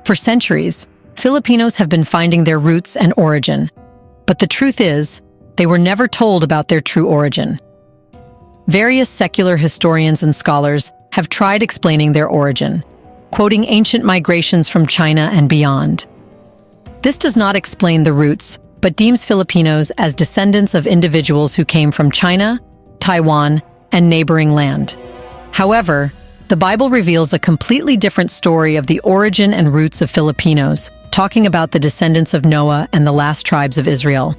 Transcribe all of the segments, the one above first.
For centuries, Filipinos have been finding their roots and origin. But the truth is, they were never told about their true origin. Various secular historians and scholars have tried explaining their origin, quoting ancient migrations from China and beyond. This does not explain the roots, but deems Filipinos as descendants of individuals who came from China, Taiwan, and neighboring land. However, the Bible reveals a completely different story of the origin and roots of Filipinos, talking about the descendants of Noah and the last tribes of Israel.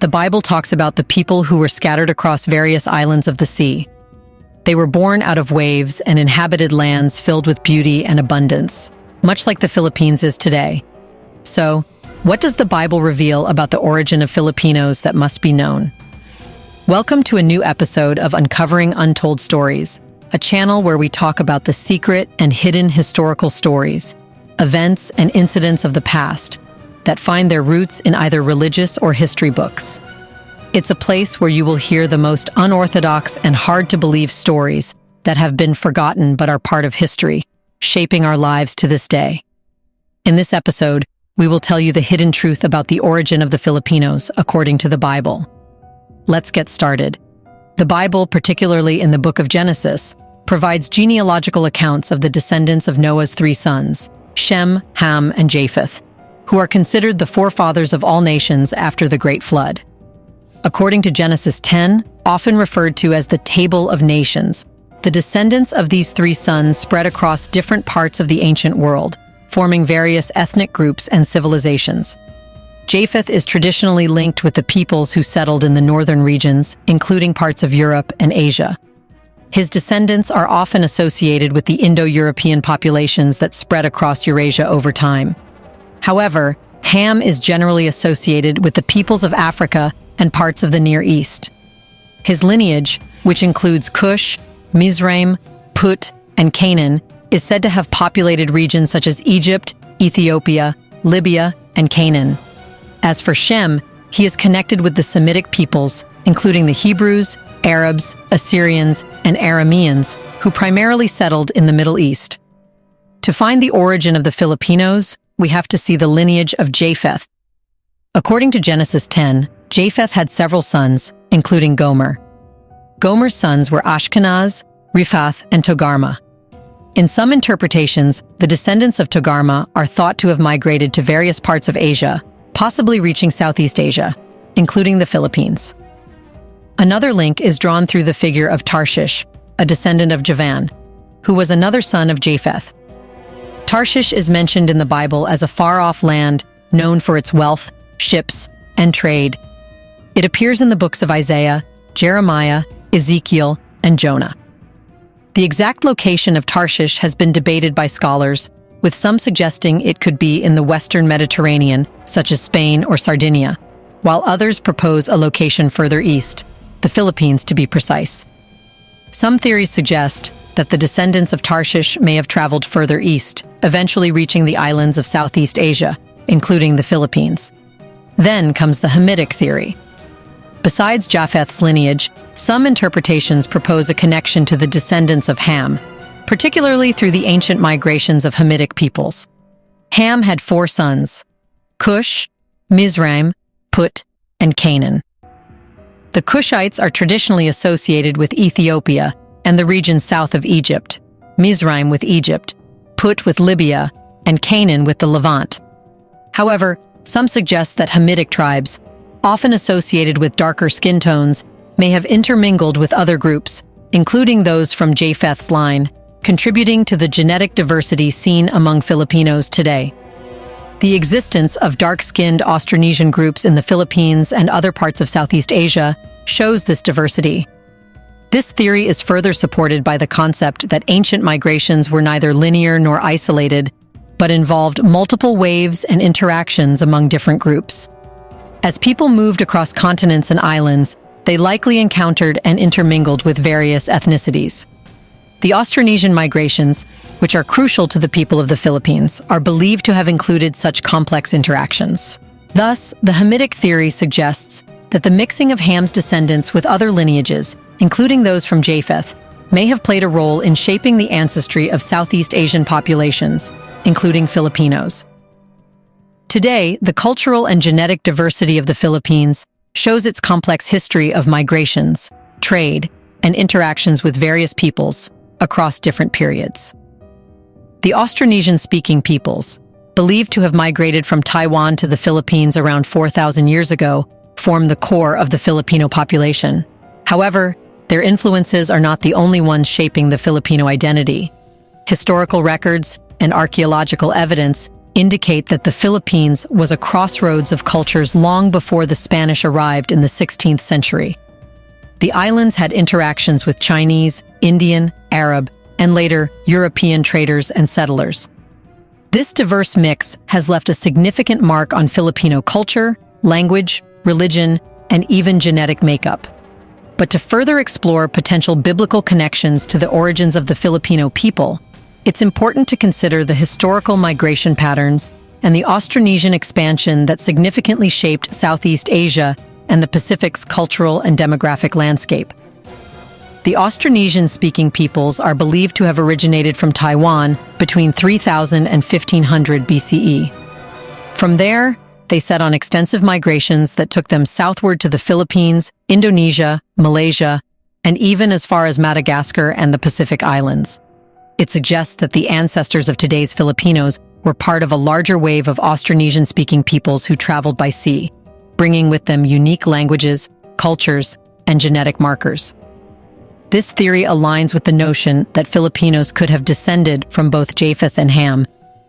The Bible talks about the people who were scattered across various islands of the sea. They were born out of waves and inhabited lands filled with beauty and abundance, much like the Philippines is today. So, what does the Bible reveal about the origin of Filipinos that must be known? Welcome to a new episode of Uncovering Untold Stories, a channel where we talk about the secret and hidden historical stories, events and incidents of the past that find their roots in either religious or history books. It's a place where you will hear the most unorthodox and hard-to-believe stories that have been forgotten but are part of history, shaping our lives to this day. In this episode, we will tell you the hidden truth about the origin of the Filipinos according to the Bible. Let's get started. The Bible, particularly in the book of Genesis, provides genealogical accounts of the descendants of Noah's three sons, Shem, Ham, and Japheth, who are considered the forefathers of all nations after the Great Flood. According to Genesis 10, often referred to as the Table of Nations, the descendants of these three sons spread across different parts of the ancient world, forming various ethnic groups and civilizations. Japheth is traditionally linked with the peoples who settled in the northern regions, including parts of Europe and Asia. His descendants are often associated with the Indo-European populations that spread across Eurasia over time. However, Ham is generally associated with the peoples of Africa and parts of the Near East. His lineage, which includes Cush, Mizraim, Put, and Canaan, is said to have populated regions such as Egypt, Ethiopia, Libya, and Canaan. As for Shem, he is connected with the Semitic peoples, including the Hebrews, Arabs, Assyrians, and Arameans, who primarily settled in the Middle East. To find the origin of the Filipinos, we have to see the lineage of Japheth. According to Genesis 10, Japheth had several sons, including Gomer. Gomer's sons were Ashkenaz, Riphath, and Togarmah. In some interpretations, the descendants of Togarmah are thought to have migrated to various parts of Asia, possibly reaching Southeast Asia, including the Philippines. Another link is drawn through the figure of Tarshish, a descendant of Javan, who was another son of Japheth. Tarshish is mentioned in the Bible as a far-off land known for its wealth, ships, and trade. It appears in the books of Isaiah, Jeremiah, Ezekiel, and Jonah. The exact location of Tarshish has been debated by scholars, with some suggesting it could be in the Western Mediterranean, such as Spain or Sardinia, while others propose a location further east, the Philippines to be precise. Some theories suggest that the descendants of Tarshish may have traveled further east, eventually reaching the islands of Southeast Asia, including the Philippines. Then comes the Hamitic theory. Besides Japheth's lineage, some interpretations propose a connection to the descendants of Ham, particularly through the ancient migrations of Hamitic peoples. Ham had four sons: Cush, Mizraim, Put, and Canaan. The Cushites are traditionally associated with Ethiopia and the region south of Egypt, Mizraim with Egypt, Put with Libya, and Canaan with the Levant. However, some suggest that Hamitic tribes, often associated with darker skin tones, may have intermingled with other groups, including those from Japheth's line, contributing to the genetic diversity seen among Filipinos today. The existence of dark-skinned Austronesian groups in the Philippines and other parts of Southeast Asia shows this diversity. This theory is further supported by the concept that ancient migrations were neither linear nor isolated, but involved multiple waves and interactions among different groups. As people moved across continents and islands, they likely encountered and intermingled with various ethnicities. The Austronesian migrations, which are crucial to the people of the Philippines, are believed to have included such complex interactions. Thus, the Hamitic theory suggests that the mixing of Ham's descendants with other lineages, including those from Japheth, may have played a role in shaping the ancestry of Southeast Asian populations, including Filipinos. Today, the cultural and genetic diversity of the Philippines shows its complex history of migrations, trade, and interactions with various peoples across different periods. The Austronesian-speaking peoples, believed to have migrated from Taiwan to the Philippines around 4,000 years ago, form the core of the Filipino population. However, their influences are not the only ones shaping the Filipino identity. Historical records and archaeological evidence indicate that the Philippines was a crossroads of cultures long before the Spanish arrived in the 16th century. The islands had interactions with Chinese, Indian, Arab, and later European traders and settlers. This diverse mix has left a significant mark on Filipino culture, language, religion, and even genetic makeup. But to further explore potential biblical connections to the origins of the Filipino people, it's important to consider the historical migration patterns and the Austronesian expansion that significantly shaped Southeast Asia and the Pacific's cultural and demographic landscape. The Austronesian-speaking peoples are believed to have originated from Taiwan between 3000 and 1500 BCE. From there, they set on extensive migrations that took them southward to the Philippines, Indonesia, Malaysia, and even as far as Madagascar and the Pacific Islands. It suggests that the ancestors of today's Filipinos were part of a larger wave of Austronesian-speaking peoples who traveled by sea, bringing with them unique languages, cultures, and genetic markers. This theory aligns with the notion that Filipinos could have descended from both Japheth and Ham,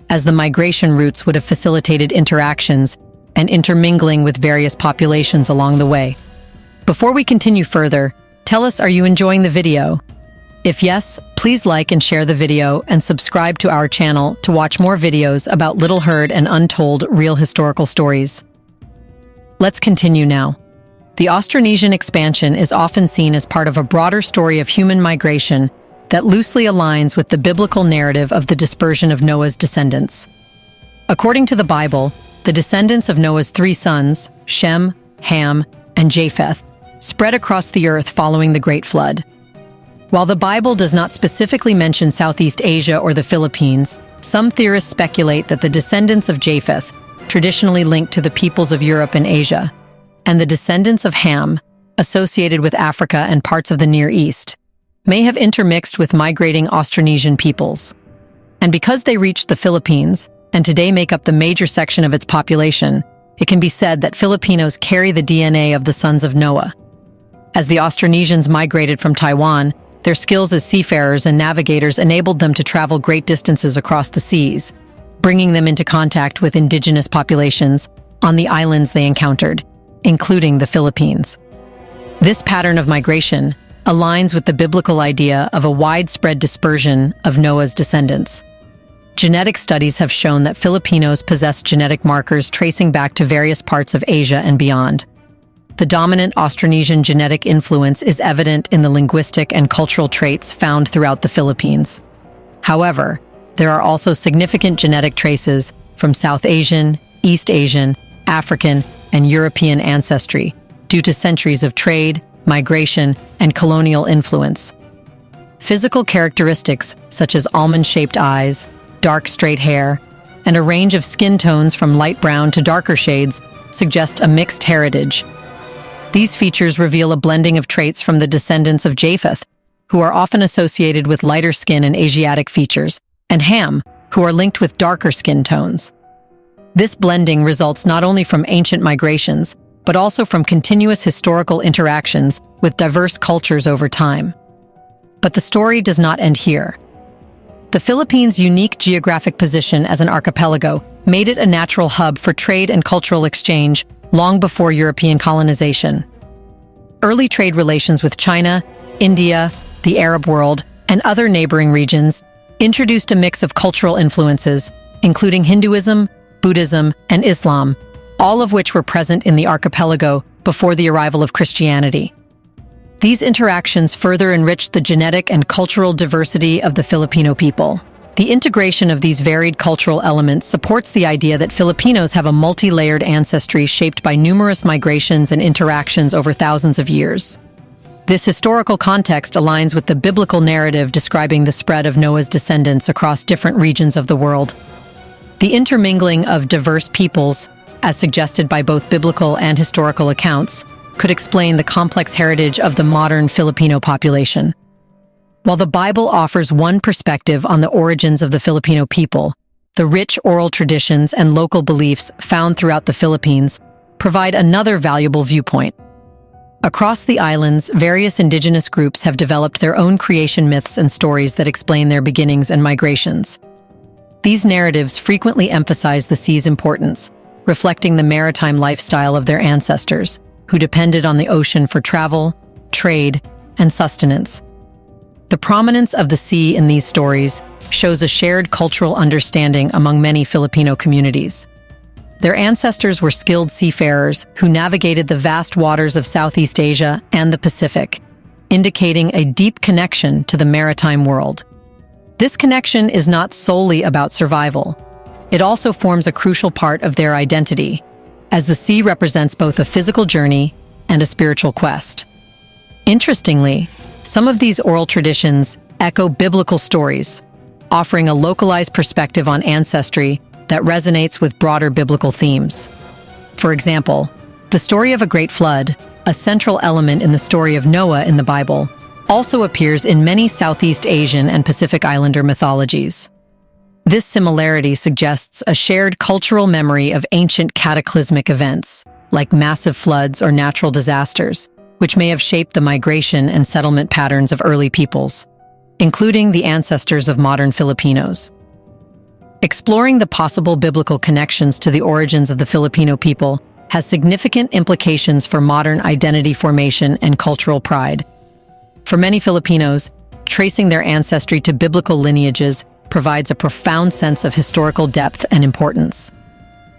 as the migration routes would have facilitated interactions and intermingling with various populations along the way. Before we continue further, tell us, are you enjoying the video? If yes, please like and share the video and subscribe to our channel to watch more videos about little heard and untold real historical stories. Let's continue now. The Austronesian expansion is often seen as part of a broader story of human migration that loosely aligns with the biblical narrative of the dispersion of Noah's descendants. According to the Bible, the descendants of Noah's three sons, Shem, Ham, and Japheth, spread across the earth following the Great Flood. While the Bible does not specifically mention Southeast Asia or the Philippines, some theorists speculate that the descendants of Japheth, traditionally linked to the peoples of Europe and Asia, and the descendants of Ham, associated with Africa and parts of the Near East, may have intermixed with migrating Austronesian peoples. And because they reached the Philippines, and today make up the major section of its population, it can be said that Filipinos carry the DNA of the sons of Noah. As the Austronesians migrated from Taiwan, their skills as seafarers and navigators enabled them to travel great distances across the seas, bringing them into contact with indigenous populations on the islands they encountered, including the Philippines. This pattern of migration aligns with the biblical idea of a widespread dispersion of Noah's descendants. Genetic studies have shown that Filipinos possess genetic markers tracing back to various parts of Asia and beyond. The dominant Austronesian genetic influence is evident in the linguistic and cultural traits found throughout the Philippines. However, there are also significant genetic traces from South Asian, East Asian, African, and European ancestry due to centuries of trade, migration, and colonial influence. Physical characteristics such as almond-shaped eyes, dark straight hair, and a range of skin tones from light brown to darker shades suggest a mixed heritage. These features reveal a blending of traits from the descendants of Japheth, who are often associated with lighter skin and Asiatic features, and Ham, who are linked with darker skin tones. This blending results not only from ancient migrations, but also from continuous historical interactions with diverse cultures over time. But the story does not end here. The Philippines' unique geographic position as an archipelago made it a natural hub for trade and cultural exchange long before European colonization. Early trade relations with China, India, the Arab world, and other neighboring regions introduced a mix of cultural influences, including Hinduism, Buddhism, and Islam, all of which were present in the archipelago before the arrival of Christianity. These interactions further enriched the genetic and cultural diversity of the Filipino people. The integration of these varied cultural elements supports the idea that Filipinos have a multi-layered ancestry shaped by numerous migrations and interactions over thousands of years. This historical context aligns with the biblical narrative describing the spread of Noah's descendants across different regions of the world. The intermingling of diverse peoples, as suggested by both biblical and historical accounts, could explain the complex heritage of the modern Filipino population. While the Bible offers one perspective on the origins of the Filipino people, the rich oral traditions and local beliefs found throughout the Philippines provide another valuable viewpoint. Across the islands, various indigenous groups have developed their own creation myths and stories that explain their beginnings and migrations. These narratives frequently emphasize the sea's importance, reflecting the maritime lifestyle of their ancestors, who depended on the ocean for travel, trade, and sustenance. The prominence of the sea in these stories shows a shared cultural understanding among many Filipino communities. Their ancestors were skilled seafarers who navigated the vast waters of Southeast Asia and the Pacific, indicating a deep connection to the maritime world. This connection is not solely about survival. It also forms a crucial part of their identity, as the sea represents both a physical journey and a spiritual quest. Interestingly, some of these oral traditions echo biblical stories, offering a localized perspective on ancestry that resonates with broader biblical themes. For example, the story of a great flood, a central element in the story of Noah in the Bible, also appears in many Southeast Asian and Pacific Islander mythologies. This similarity suggests a shared cultural memory of ancient cataclysmic events, like massive floods or natural disasters, which may have shaped the migration and settlement patterns of early peoples, including the ancestors of modern Filipinos. Exploring the possible biblical connections to the origins of the Filipino people has significant implications for modern identity formation and cultural pride. For many Filipinos, tracing their ancestry to biblical lineages provides a profound sense of historical depth and importance.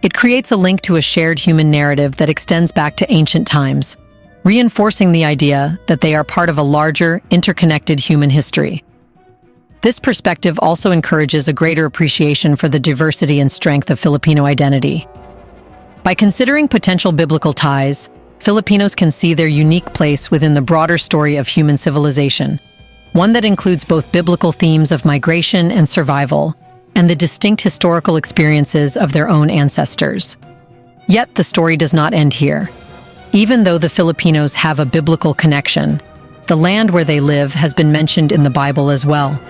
It creates a link to a shared human narrative that extends back to ancient times, reinforcing the idea that they are part of a larger, interconnected human history. This perspective also encourages a greater appreciation for the diversity and strength of Filipino identity. By considering potential biblical ties, Filipinos can see their unique place within the broader story of human civilization, one that includes both biblical themes of migration and survival, and the distinct historical experiences of their own ancestors. Yet the story does not end here. Even though the Filipinos have a biblical connection, the land where they live has been mentioned in the Bible as well.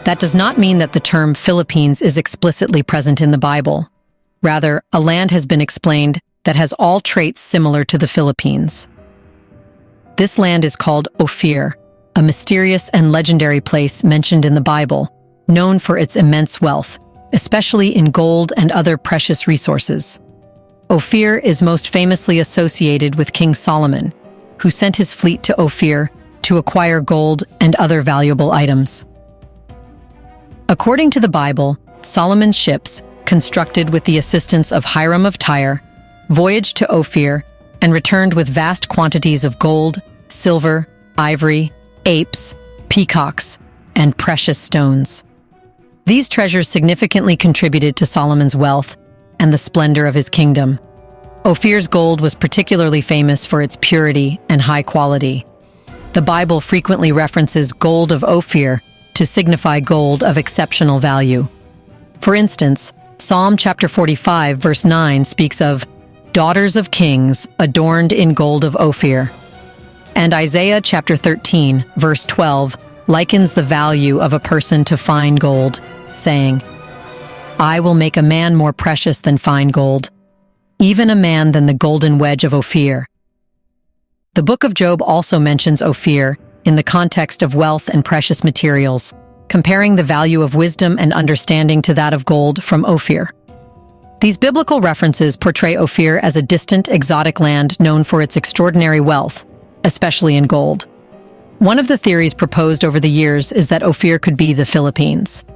That does not mean that the term Philippines is explicitly present in the Bible. Rather, a land has been explained that has all traits similar to the Philippines. This land is called Ophir, a mysterious and legendary place mentioned in the Bible, known for its immense wealth, especially in gold and other precious resources. Ophir is most famously associated with King Solomon, who sent his fleet to Ophir to acquire gold and other valuable items. According to the Bible, Solomon's ships, constructed with the assistance of Hiram of Tyre, voyaged to Ophir and returned with vast quantities of gold, silver, ivory, apes, peacocks, and precious stones. These treasures significantly contributed to Solomon's wealth and the splendor of his kingdom. Ophir's gold was particularly famous for its purity and high quality. The Bible frequently references gold of Ophir to signify gold of exceptional value. For instance, Psalm chapter 45, verse 9 speaks of daughters of kings adorned in gold of Ophir. And Isaiah chapter 13, verse 12 likens the value of a person to fine gold, saying, I will make a man more precious than fine gold, even a man than the golden wedge of Ophir. The book of Job also mentions Ophir in the context of wealth and precious materials, comparing the value of wisdom and understanding to that of gold from Ophir. These biblical references portray Ophir as a distant, exotic land known for its extraordinary wealth, especially in gold. One of the theories proposed over the years is that Ophir could be the Philippines.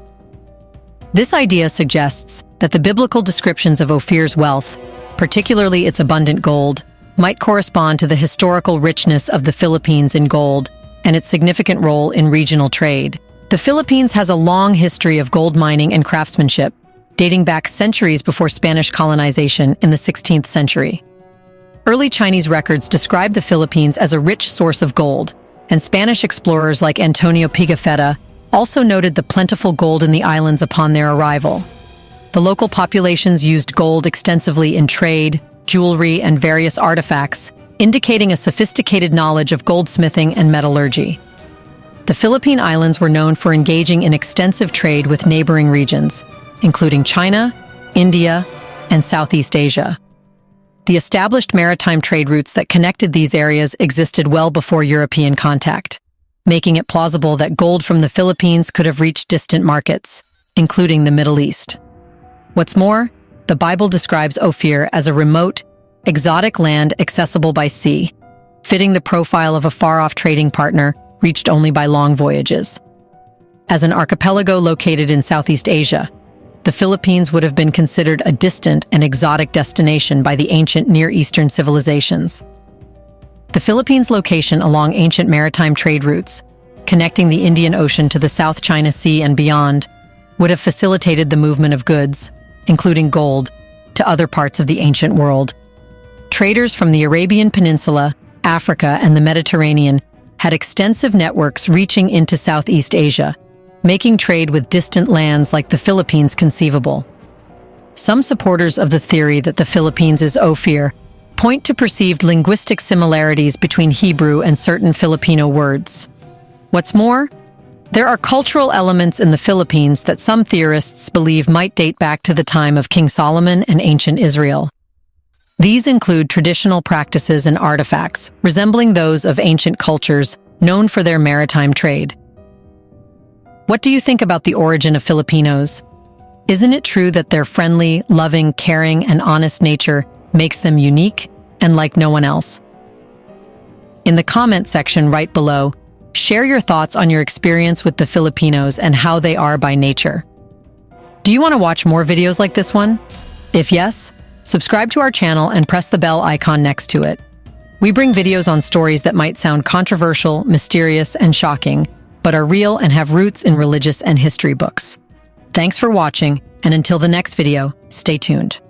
This idea suggests that the biblical descriptions of Ophir's wealth, particularly its abundant gold, might correspond to the historical richness of the Philippines in gold and its significant role in regional trade. The Philippines has a long history of gold mining and craftsmanship, dating back centuries before Spanish colonization in the 16th century. Early Chinese records describe the Philippines as a rich source of gold, and Spanish explorers like Antonio Pigafetta also noted the plentiful gold in the islands upon their arrival. The local populations used gold extensively in trade, jewelry, and various artifacts, indicating a sophisticated knowledge of goldsmithing and metallurgy. The Philippine Islands were known for engaging in extensive trade with neighboring regions, including China, India, and Southeast Asia. The established maritime trade routes that connected these areas existed well before European contact, making it plausible that gold from the Philippines could have reached distant markets, including the Middle East. What's more, the Bible describes Ophir as a remote, exotic land accessible by sea, fitting the profile of a far-off trading partner reached only by long voyages. As an archipelago located in Southeast Asia, the Philippines would have been considered a distant and exotic destination by the ancient Near Eastern civilizations. The Philippines' location along ancient maritime trade routes, connecting the Indian Ocean to the South China Sea and beyond, would have facilitated the movement of goods, including gold, to other parts of the ancient world. Traders from the Arabian Peninsula, Africa, and the Mediterranean had extensive networks reaching into Southeast Asia, making trade with distant lands like the Philippines conceivable. Some supporters of the theory that the Philippines is Ophir point to perceived linguistic similarities between Hebrew and certain Filipino words. What's more, there are cultural elements in the Philippines that some theorists believe might date back to the time of King Solomon and ancient Israel. These include traditional practices and artifacts resembling those of ancient cultures known for their maritime trade. What do you think about the origin of Filipinos? Isn't it true that their friendly, loving, caring, and honest nature makes them unique and like no one else? In the comment section right below, share your thoughts on your experience with the Filipinos and how they are by nature. Do you want to watch more videos like this one? If yes, subscribe to our channel and press the bell icon next to it. We bring videos on stories that might sound controversial, mysterious, and shocking, but are real and have roots in religious and history books. Thanks for watching, and until the next video, stay tuned.